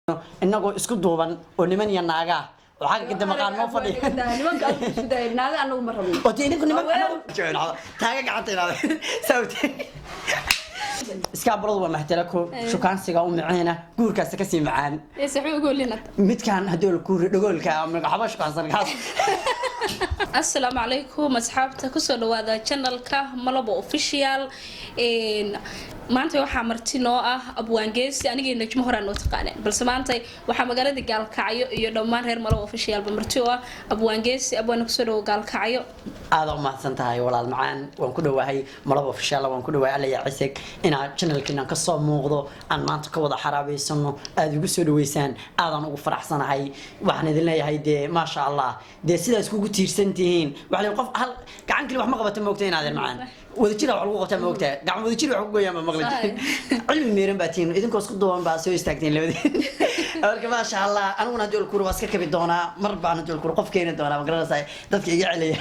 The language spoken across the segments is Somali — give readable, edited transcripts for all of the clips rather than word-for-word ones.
inagoo isku duuban oo niman iyo naaga waxa ka damaqaan ma fadhiyo nimanka siday naaga anagu ma rabno oo idinku niman joognaa taaga gacantayna sawti iskaabuladu waa mahtalako shukaansiga u micayna guurkaas ka sii macaan ee saxuu ugu leeyahay midkan hadii la kuuri dhagoolka ama xabash qaansan kaas assalaamu alaykum asxaabta ku soo dhawaada channelka Malabo official maanta waxa marti noo ah abwaangeesi aniga najmo horaan oo taqaaneen balse maanta waxa magaalada Gaalkacyo iyo dhammaan reer Malabo official ba marti oo ah abwaangeesi abwaan ku soo dhaw Gaalkacyo aad u mahadsan tahay walaal macaan waan ku dhawahay Malabo official waan ku dhawahay Aliya Cisig ina channelkiina ka soo muuqdo aan maanta ka wada xaraabeysano aad ugu soo dhaweysaan aadan ugu faraxsanahay waxaan idin leeyahay ma sha Allah sidaas kugu tiirsantihiin waxa qof hal gacan kale wax ma qabato ma ogtay inaad macaan wadajir wax lagu qabtaa ma ogtay gacan wadajir wax ugu go'yaan ma maqlay cilmi meeran baatiin idinkoo isku duuban baa soo istaagteen labadeen marka ma sha Allah aniguna hadii uu kuuro iska kabi doona mar baan hadii uu kuuro qof keenay doona ma garanaysaa dadka iga celiya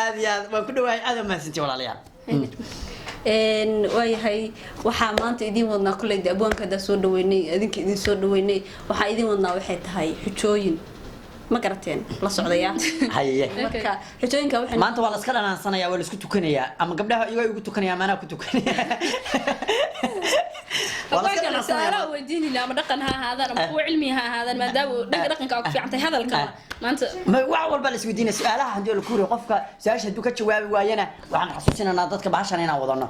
aad iyo aad waan ku dhawahay aad ma santi walaalayaal waayahay waxaa maanta idin wadnaa kulay abwaanka da soo dhaweynay adinka idin soo dhaweynay waxa idin wadnaa waxay tahay xujooyin ma garateen la socdaya haye marka xujooyinka waxay maanta waa la iska dhanaansanaya waa la isku tukanaya ama gabdhaha iyaga ugu tukanaya maana ku tukanaya وأنا سأرى وديني لا مدقن هذا أنا مو علمي هذا ما دام دقن كأوك في عن هذا الكلام ما أنت ما وعول بالس ودينا سؤالها عندي الكوري قفك سأش هدوك تجاوب ويانا وعن حسوسنا ناضتك بعشان هنا وضعنا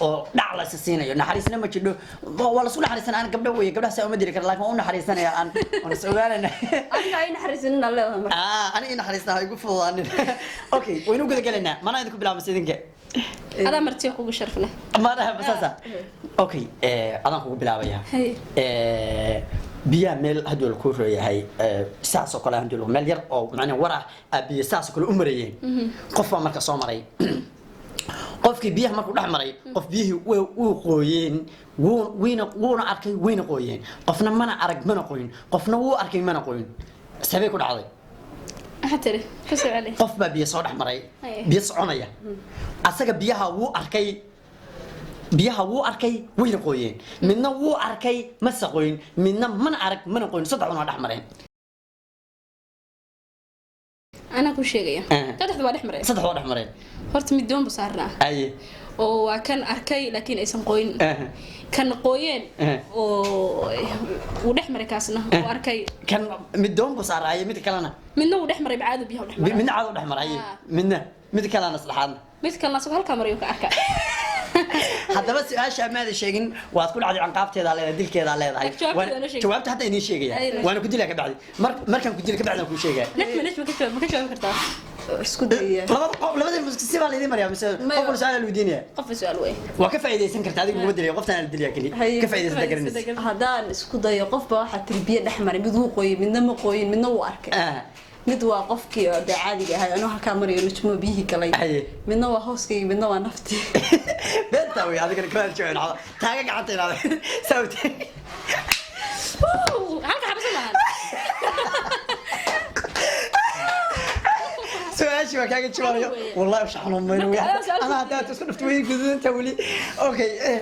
ونعلى سسينا يو نحرسنا ما تشدو ولا سولا حرسنا أنا قبل ويا قبل سأقوم أدري كلا لكن أنا حرسنا يا أنا سؤالنا أنا أين حرسنا الله أنا إن حرسنا هاي قفوا أنا أوكي وينو قد قلنا ما نادك بلا مسيدنك هذا مرتيح وشرفنا ما أنا بساسا أوكي أنا أقول بلا ويا بيا ميل هدول الكورة هاي ساس وكل هدول مليار أو معنى ورا بيا ساس كل أمرين قفوا مركز صومري قف بيه مركز أحمري قف بيه وقوين وين أركي وين قوين قفنا ما نعرق ما نقوين قفنا وأركي ما نقوين سبي كل عضي حتى كسر عليه قف بيا صار أحمري بيا صعنية أساق بيها وو أركي وين قوين منا وو أركي مسقوين منا من أرك من قوين صدقنا الأحمرين أنا كل شيء تحت واحد أحمرين صدق واحد أحمرين هرت مديون بصارنا أي وكان أركي لكن اسم قوين كان قوين ودحمر كاسنا وأركي كان مديون بصار أي مد كلنا منه ودحمر بعاد بيها ودحمر من عاد ودحمر أي منه مد كلنا صلحان مد كلنا سوى هالكاميرا يوك أركي هذا بس أشياء ما هذا شيء وأتقول عادي عن قابتي هذا على ديل كذا على هذا جوابت حتى إني شيء وأنا كنت لك بعد مركب كنت لك بعد كل شيء ليش ما كنت كرتها اسكودية لما المسكسي على دي مريم قبل سؤال الودينية قف سؤال وين وكيف إذا سنكرت هذه مبدلة وقفت أنا الدليل كلي كيف إذا سنكرت هذا اسكودية قف بواحد تربية الأحمر بدو قوي من دم قوي من نوع أركي مدوا قفكي بعادي هاي أنا هكامري نجمو بيه كلي من نوع هوسكي من نوع نفتي بنتاوي هذا كمان شو أنا تاجك عطينا هذا سوتي هلك حبس الله سؤال شو كان شوية والله وش حنون منو أنا هذا تسكن في تويك كذا تقولي أوكي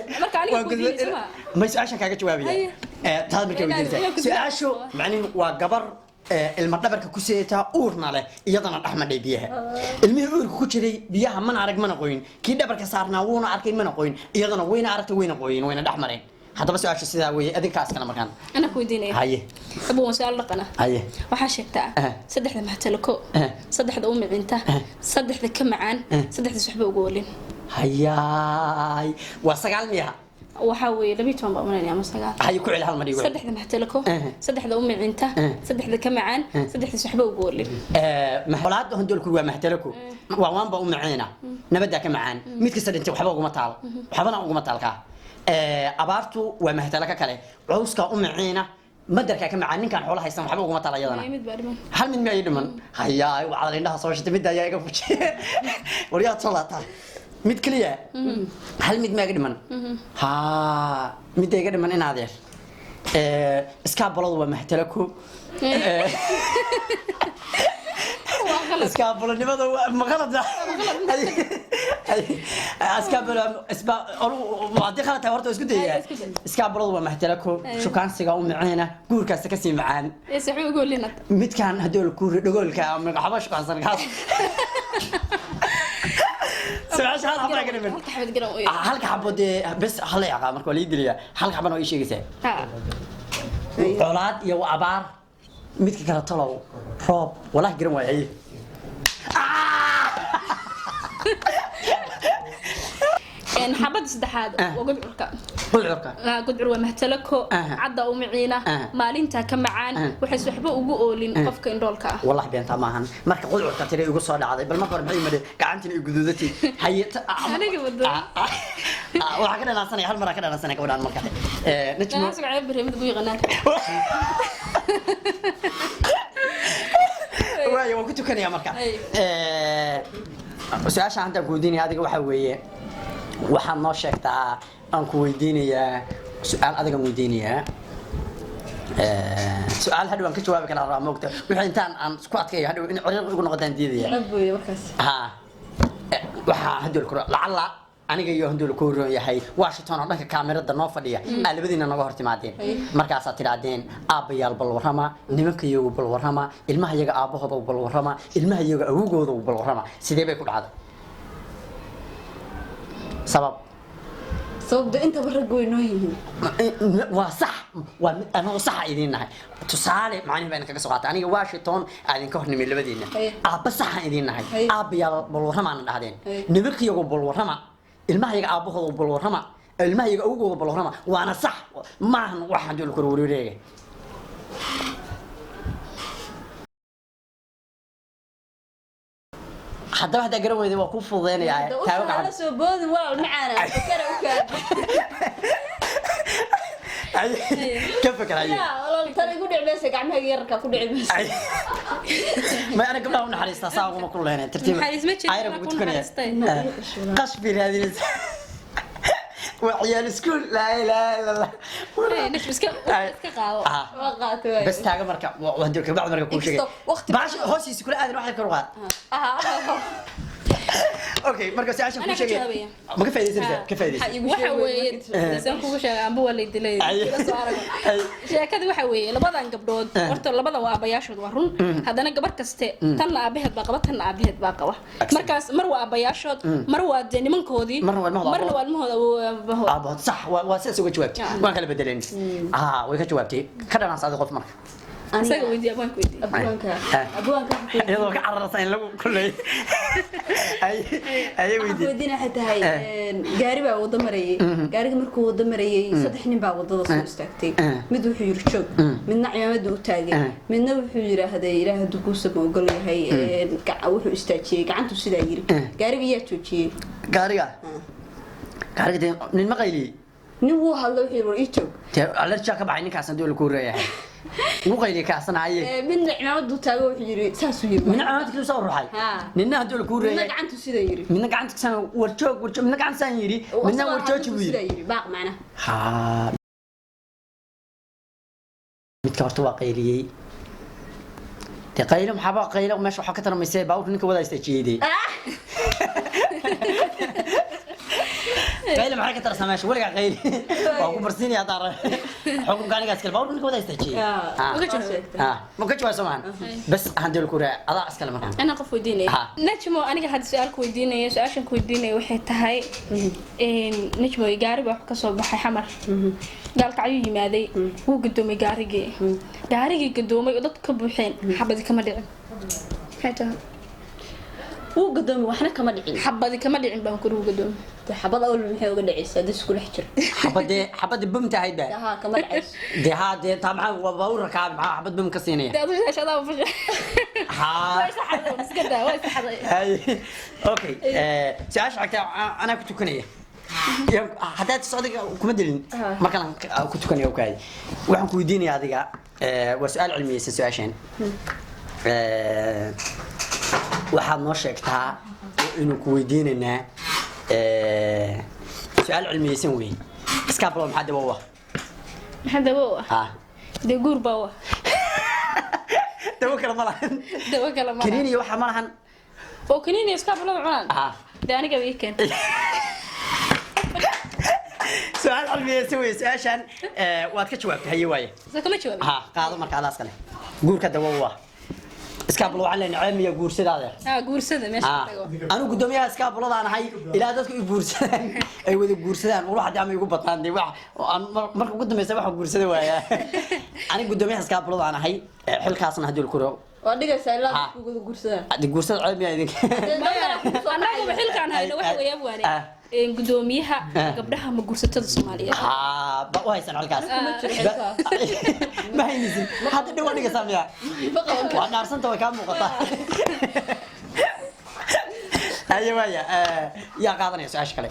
ما يسأل عشان كان شوية هذا بالكويت سؤال شو معني وقبر المرتبة كوسيتا أورنا له يضنا الأحمد بيها المهور كوشري بيها من عرق من قوين كده برك صارنا ونا عرقين من قوين يضنا وين عرقت وين قوين وين الأحمرين هذا بس عشان سيداوي أديك كاس كنا مكان أنا كويديني هاي أبو مسألة قنا هاي وحشك تاع صدق لما هتلكو صدق ده أمي بنته صدق ده كم عن صدق ده صحبة وقولين هياي وسجال ميها وحاول لبيتهم بأمانة يا مسجال هاي كل هالمري صدق ده هتلكو صدق ده أمي بنته صدق ده كم عن صدق ده صحبة وقولين محولات هندول كل واحد مهتلكو وعوام بأم عينا نبدأ كم عن ميت كسر أنت وحبا وقوم طال وحبنا وقوم طال كا أبارتو ومهتلك كله عوسك أم عينا مدرك كم عن كان حولها يسمى حبا وقوم طال يدنا هل من ما يدمن هيا وعلى إنها صوشة تبدأ يا يقف ورياض صلاة ميت كلية هل ميت ما يقدمن ها ميت يقدمن إن هذا اسكاب بلاد ومهتلكو iskaabulanimada ma qalad iskaabula isba hadii qalad tahay horta isku dayaya iskaabuladu waa maxtalako shukaansiga u micneena guurkaas ka sii macaan saxuu ugu linad midkaan hadii la kuuri dhagoolka ama xaba shukaansan kaas سمعت هذا حبة كده هل كحبة بس هلا يا قامر كولي دليا هل كحبة نوعي شيء كذا أولاد يو أبار ميت كده طلعوا روب ولا جرم وعي إن حبة صدحات وقول عركة قد عروة مهتلكو عدا ومعينة مالينتا كمعان وحس وحبه وقولين قفك إندولكا والله بين تماما مرك قد عركة ترى يقول صار عادي بل ما قرب معي مدة قعدتني يقدودتي هي أنا قبض وحكنا ناسنا هالمرة كنا ناسنا كمان مركز نجم ناس قاعد بريم تقول غنات واي وكنت كان يا مركز سؤال عندك وديني هذا وحويه waxaan noo sheegtaa aan ku weydiinayaa su'aal adiga weydiinayaa su'aal hadhow aan ka jawaabi karaa raa moogta wixii intaan aan isku adkeeyo hadhow in ciriir ugu noqdaan diidaya rabbiyo markaas waxa hadhow ku lacala aniga iyo hadhow ku roon yahay Washington oo dhanka kaamirada noo fadhiya labadiina naga hortimaadeen markaas aad tiraadeen aabayaal bal warama nimanka iyagu bal warama ilmaha iyaga aabahooda bal warama ilmaha iyaga awgooda bal warama sidee bay ku dhacday سبب ده انت برا قوينوين وصح وانا صح ايدينا تصالح معني بينك كسقات انا واشنطن قاعدين كهرني من لبدينا اب صح ايدينا اب يا بالورما انا دحدين نبركي يغو بالورما ilmaha yaga aabahooda balwarama ilmaha yaga awgooda balwarama waana sax maahan waxaan joogo korwariireega حتى واحد أقرب ويدي وقوف فضينا يا تاوك على سبود ولا معنا فكرة وكاد كيف فكرة هي؟ لا والله ترى يقول عباسك عمها يركب كل عباس ما أنا قبلها ونحرس تصاوب وما كله هنا ترتيب عيرب وتكون قشبي هذه وعيال سكول لا لا لا بس تاجا مركب وهديك بعض مركب كل شيء باش هوسي سكول هذا واحد كروات اوكي مركز عشان كل شيء ما كيف هذه كيف هذه waxa weeye san kugu sheegay amba walay dilay sheekadu waxa weeye labadan gabdhood horta labada waa abayaashood waa run hadana gabar kaste tan aabaheed baa qaba tan aabaheed baa qaba markaas mar waa abayaashood mar waa nimankoodii marna waa ilmahooda aabahood صح waa sidaas uga jawaabtay waan kala bedeleen way ka jawaabtay ka dhanaan saad qof marka isaga weydii abwaanka iyadoo ka cararsan in lagu kulay ay weydiina xitaa gaari baa wada marayay gaariga markuu wada marayay saddex nin baa wadada soo istaagtay mid wuxuu yiri joog midna ciyaamada u taagay midna wuxuu yiraahday ilaahay dukuusa ma ogol yahay wuxuu istaajiyay gacantu sidaa yiri gaariga yaa joojiyay gaariga nin ma qayli nin wuu hadlo wuxuu yiri joog alerja ka baxay ninkaas hadii la ku reeyahay وقيلي كاسنا عيه من عماد وتاجو يجري ساسو يجري من عماد كل سو روحي ننا هدول كوري من قعنتو سيده يجري من قعنتك سان ورجوج من قعنت سان يجري من ورجوج يجري باق معنا ها متكارتو واقيلي تقيل محبا قيل ومش waxa ka tarmaysay baa ninka wada istaajiyay قيل maxay ka tarsamaysh waliga qeyl waa ku barsiinaya dar xukum gaaniga iskala baa ninka wada istaajiyay ma ka jawaab samaan bas handil ku raa ada iskala markan ana qof weydiinay najmo aniga had su'aal ku weydiinay su'aashan ku weydiinay waxay tahay najmo gaari baa ka soo baxay xamar galka ayuu yimaaday wuu gadoomay gaarigii gadoomay oo dad ka buuxeen xabadi kama dhicin xataa wuu gadoomay waxna kama dhicin xabadi kama dhicin baan ku gadoomay حبض أول من حيوق العيسى دس كل حجر حبض بمتى هيدا ده كمان عيس ده طبعا وبقول ركاب مع حبض بم كسينية ده مش عشان هذا مفجع ويش حدا بس كده ويش حدا اوكي ساعش حتى انا كنت كنيه حتى تصدق كمدلين ما كان كنت كنيه وكاي waxaan ku weydiinaya adiga waa su'aal cilmiyeed su'aashan waxaad noo sheegtaa inuu ku weydiinanaa سؤال علمي سنوي اسكابلو محد بوا محد بوا ها دي غور بوا dawo kale ma lahan dawo kale ma kaniini waxa ma lahan oo kaniini iska bulada cunaan aniga weekend سؤال علمي سوي سؤال واد كجوابت هي وايه كما جواب قاضو marka alaas kale guurka dawowa iskaablo waxaan nacamiya guursadaada guursada meesha tago anu gudoomiyaha iskaabladaan ahay ilaa dadku i guursadaan ay wada guursadaan walax hadii ama igu badnaanday wax marka ugu dambeysay wax guursada waaya ani gudoomiyaha iskaabladaan ahay xilkaasna hadii ku roo waa dhigaysaa ilaa dadku wada guursadaan hadii guursada caalamiya idinka anagu xilkaan hayno waxa weeyaan waane gudoomiyaha gabdhaha ma guursatada Soomaaliyeed ba waysan halkaas ma haynisin hadda dhawaan iga saamiya waa dhaarsanta way ka muuqataa ايوه يا قاضي سؤال كله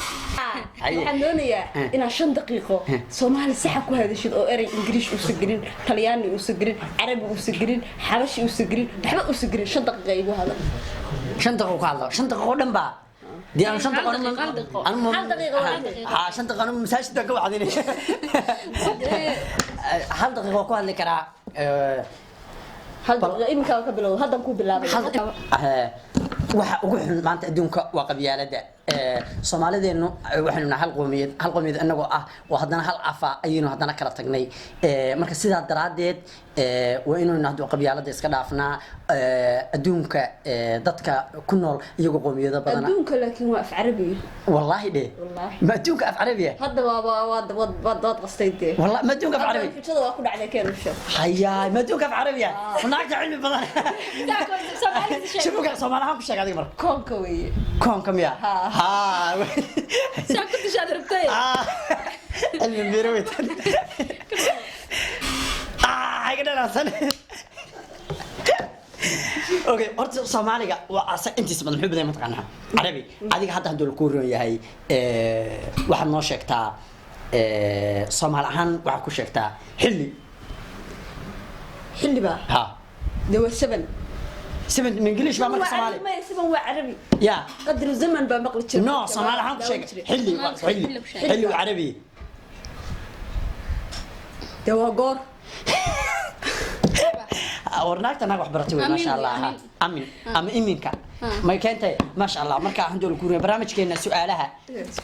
waxaan doonayaa inaan 5 daqiiqo Soomaali sax ku hadashid oo eray Ingiriis u sagirin Talyaani u sagirin Carabi u sagirin Xabashi u sagirin waxba u sagirin 5 daqiiqo igu hadal 5 daqiiqo ka hadal 5 daqiiqo dhan ba دي أنا شنطة قانون أنا 5 دقيقة شنطة قانون مساج ده كوا عادين هل دقيقة كوا اللي كرا هل دقيقة إمكان كبلو هذا كوب بالله waxa ugu xun maanta adduunka waa qabyaalada Soomaalideenu waxaynu nahay hal qoomiyad anagoo ah oo haddana hal afa ayaynu haddana kala tagnay marka sidaa daraadeed waa inuu nahdo qabyaalada iska dhaafnaa adduunka dadka ku nool iyagoo qoomiyada badan adduunka laakiin waa af carabi wallahi de ma adduunka af carabi hadda waa qastayde wallahi ma adduunka af carabi fikrada waa ku dhacday keen u sheeg haya ma adduunka af carabi wanaagta cilmi badan شوفوا Soomaaliha ku sheegay adiga mar koonka weeye koonka miya ها كنت شاطر بتاعي المبيروت هاي كده ناسن اوكي horta Soomaaliga waa asa intiisa badan xubin ma taqaana Carabi adiga hadda haduu ku roon yahay waxaad noo sheegtaa Soomaali ahaan waxa ku sheegtaa xilli ba ha dawa 7 سمن من انجليش ما مقل صومالي ما يسمون وعربي يا قدر الزمن بمقل تشرب نو صومالي هم شيء حلي وعربي دواغور ورناك تناق وحبرتي ما شاء الله امين امينك ما كانت ما شاء الله marka aan dool kuuriyay barnaamijkeena su'aalaha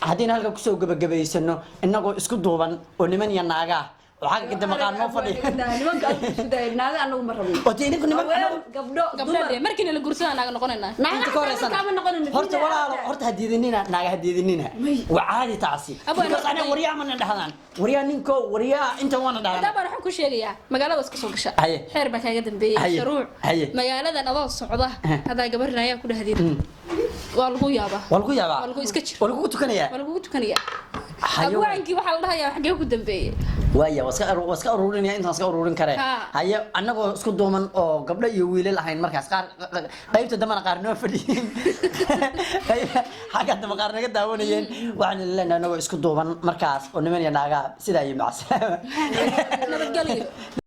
hadina halka ku soo gabagabeysano inagoo isku duuban oo niman iyo naaga waxa ka damaqaan ma fadhiyo nimanka siday naaga anagu ma rabno oo tiininku niman gabdho markii la guursadaan naaga noqonayna inta kooraysan horta walaalo horta hadiidinina naaga hadiidinina waa caadi taasi because ana wariya ma dhahdaan wariya ninko wariya inta wana dhahdaan hadaba waxaan ku sheegayaa magaalada iska soo gasha xeer ba kaaga dambeeyay shuruuc magaalada adoo socda hada gabarnaya ku dhahdeen waa lagu yaabaa waa lagu iska jir waa lagu tukanaya abwaankii waxa la dhahayaa xagee ku dambeeyay waya waska ururinaya intaan iska ururin kare haye anagoo isku duuman oo gabdho iyo wiilal ahayn markaas qaar qaybta damana qaar noo fadhiyeen xagga dama qaar naga daawanayeen waxaan leeyahay anagoo isku duuban markaas oo niman iyo naaga sida ay macsan nabadgelyo